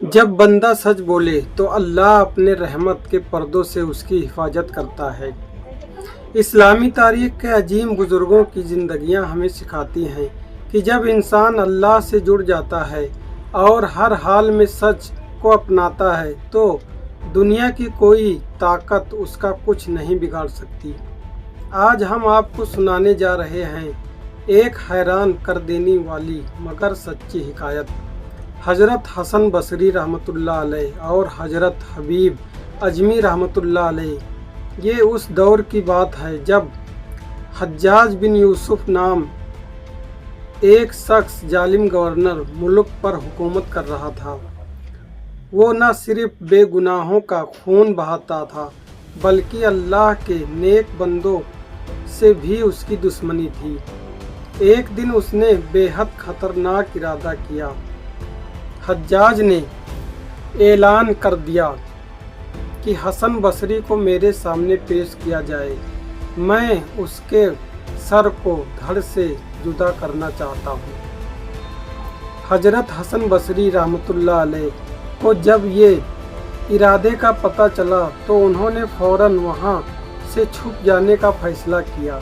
जब बंदा सच बोले तो अल्लाह अपने रहमत के पर्दों से उसकी हिफाजत करता है। इस्लामी तारीख के अजीम बुजुर्गों की ज़िंदगियां हमें सिखाती हैं कि जब इंसान अल्लाह से जुड़ जाता है और हर हाल में सच को अपनाता है तो दुनिया की कोई ताकत उसका कुछ नहीं बिगाड़ सकती। आज हम आपको सुनाने जा रहे हैं एक हैरान कर देने वाली मगर सच्ची हिकायत। हज़रत हसन बसरी रहमतुल्लाह अलैह और हज़रत हबीब अजमी रहमतुल्लाह अलैह। ये उस दौर की बात है जब हज्जाज बिन यूसुफ नाम एक शख्स जालिम गवर्नर मुल्क पर हुकूमत कर रहा था। वो न सिर्फ बेगुनाहों का खून बहाता था बल्कि अल्लाह के नेक बंदों से भी उसकी दुश्मनी थी। एक दिन उसने बेहद खतरनाक इरादा किया। हज्जाज ने ऐलान कर दिया कि हसन बसरी को मेरे सामने पेश किया जाए। मैं उसके सर को धड़ से जुदा करना चाहता हूँ। हजरत हसन बसरी रहमतुल्लाह अलैह को जब ये इरादे का पता चला तो उन्होंने फौरन वहाँ से छुप जाने का फैसला किया।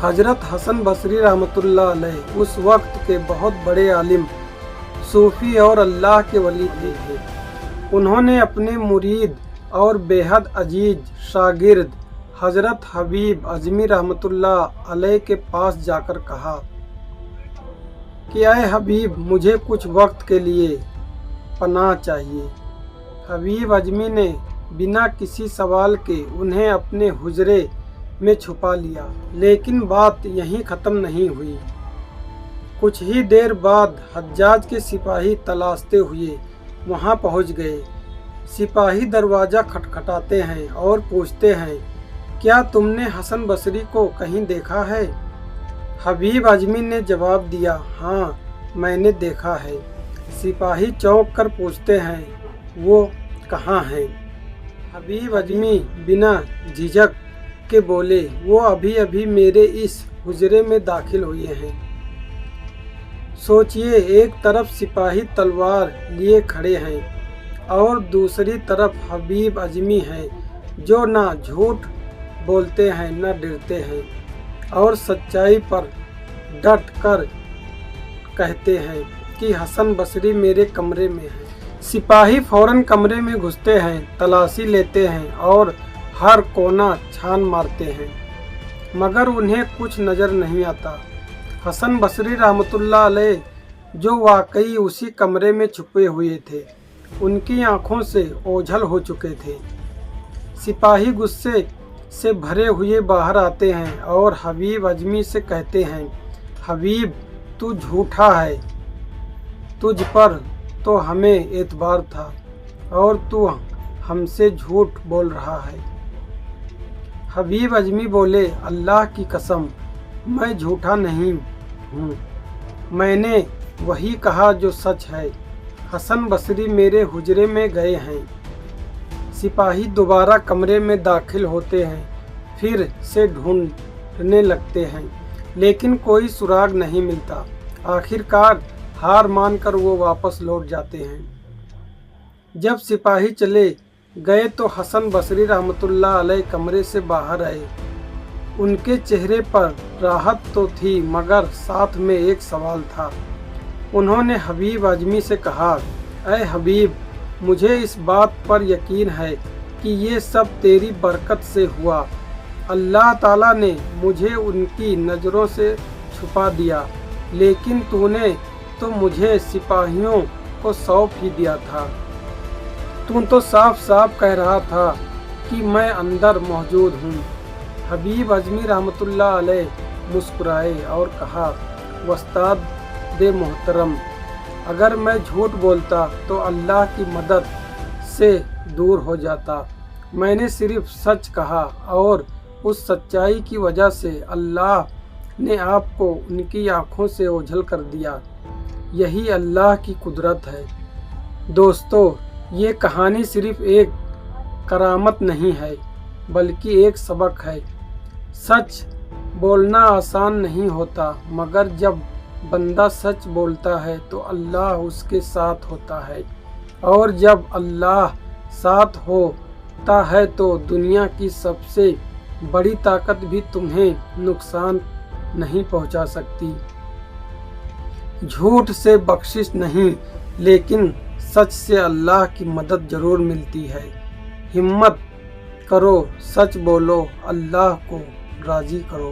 हजरत हसन बसरी रहमतुल्लाह अलैह उस वक्त के बहुत बड़े आलिम, सूफी और अल्लाह के वली थे। उन्होंने अपने मुरीद और बेहद अजीज शागिर्द हजरत हबीब अजमी रहमतुल्लाह अलैह के पास जाकर कहा कि ऐ हबीब, मुझे कुछ वक्त के लिए पनाह चाहिए। हबीब अजमी ने बिना किसी सवाल के उन्हें अपने हुजरे में छुपा लिया। लेकिन बात यहीं ख़त्म नहीं हुई। कुछ ही देर बाद हज्जाज के सिपाही तलाशते हुए वहां पहुंच गए। सिपाही दरवाज़ा खटखटाते हैं और पूछते हैं, क्या तुमने हसन बसरी को कहीं देखा है? हबीब अजमी ने जवाब दिया, हाँ मैंने देखा है। सिपाही चौंक कर पूछते हैं, वो कहाँ हैं? हबीब अजमी बिना झिझक के बोले, वो अभी अभी मेरे इस हुजरे में दाखिल हुए हैं। सोचिए, एक तरफ सिपाही तलवार लिए खड़े हैं और दूसरी तरफ हबीब अजमी हैं जो ना झूठ बोलते हैं न डरते हैं और सच्चाई पर डट कर कहते हैं कि हसन बसरी मेरे कमरे में है। सिपाही फौरन कमरे में घुसते हैं, तलाशी लेते हैं और हर कोना छान मारते हैं मगर उन्हें कुछ नज़र नहीं आता। हसन बसरी रहमतुल्लाह अलैह जो वाकई उसी कमरे में छुपे हुए थे, उनकी आंखों से ओझल हो चुके थे। सिपाही गुस्से से भरे हुए बाहर आते हैं और हबीब अजमी से कहते हैं, हबीब तू झूठा है, तुझ पर तो हमें एतबार था और तू हमसे झूठ बोल रहा है। हबीब अजमी बोले, अल्लाह की कसम मैं झूठा नहीं हूँ, मैंने वही कहा जो सच है। हसन बसरी मेरे हुजरे में गए हैं। सिपाही दोबारा कमरे में दाखिल होते हैं, फिर से ढूंढने लगते हैं लेकिन कोई सुराग नहीं मिलता। आखिरकार हार मानकर वो वापस लौट जाते हैं। जब सिपाही चले गए तो हसन बसरी रहमतुल्लाह अलैह कमरे से बाहर आए। उनके चेहरे पर राहत तो थी मगर साथ में एक सवाल था। उन्होंने हबीब अजमी से कहा, ऐ हबीब, मुझे इस बात पर यकीन है कि ये सब तेरी बरकत से हुआ। अल्लाह ताला ने मुझे उनकी नज़रों से छुपा दिया, लेकिन तूने तो मुझे सिपाहियों को सौंप ही दिया था। तू तो साफ साफ कह रहा था कि मैं अंदर मौजूद हूँ। हबीब अजमी रहमतुल्लाह अलैह मुस्कुराए और कहा, वस्ताद दे मोहतरम, अगर मैं झूठ बोलता तो अल्लाह की मदद से दूर हो जाता। मैंने सिर्फ सच कहा और उस सच्चाई की वजह से अल्लाह ने आपको उनकी आंखों से ओझल कर दिया। यही अल्लाह की कुदरत है। दोस्तों, ये कहानी सिर्फ एक करामत नहीं है बल्कि एक सबक है। सच बोलना आसान नहीं होता मगर जब بندہ سچ بولتا ہے تو اللہ اس کے ساتھ ہوتا ہے، اور جب اللہ ساتھ ہوتا ہے تو دنیا کی سب سے بڑی طاقت بھی تمہیں نقصان نہیں پہنچا سکتی۔ جھوٹ سے بخشش نہیں، لیکن سچ سے اللہ کی مدد ضرور ملتی ہے۔ ہمت کرو، سچ بولو، اللہ کو راضی کرو۔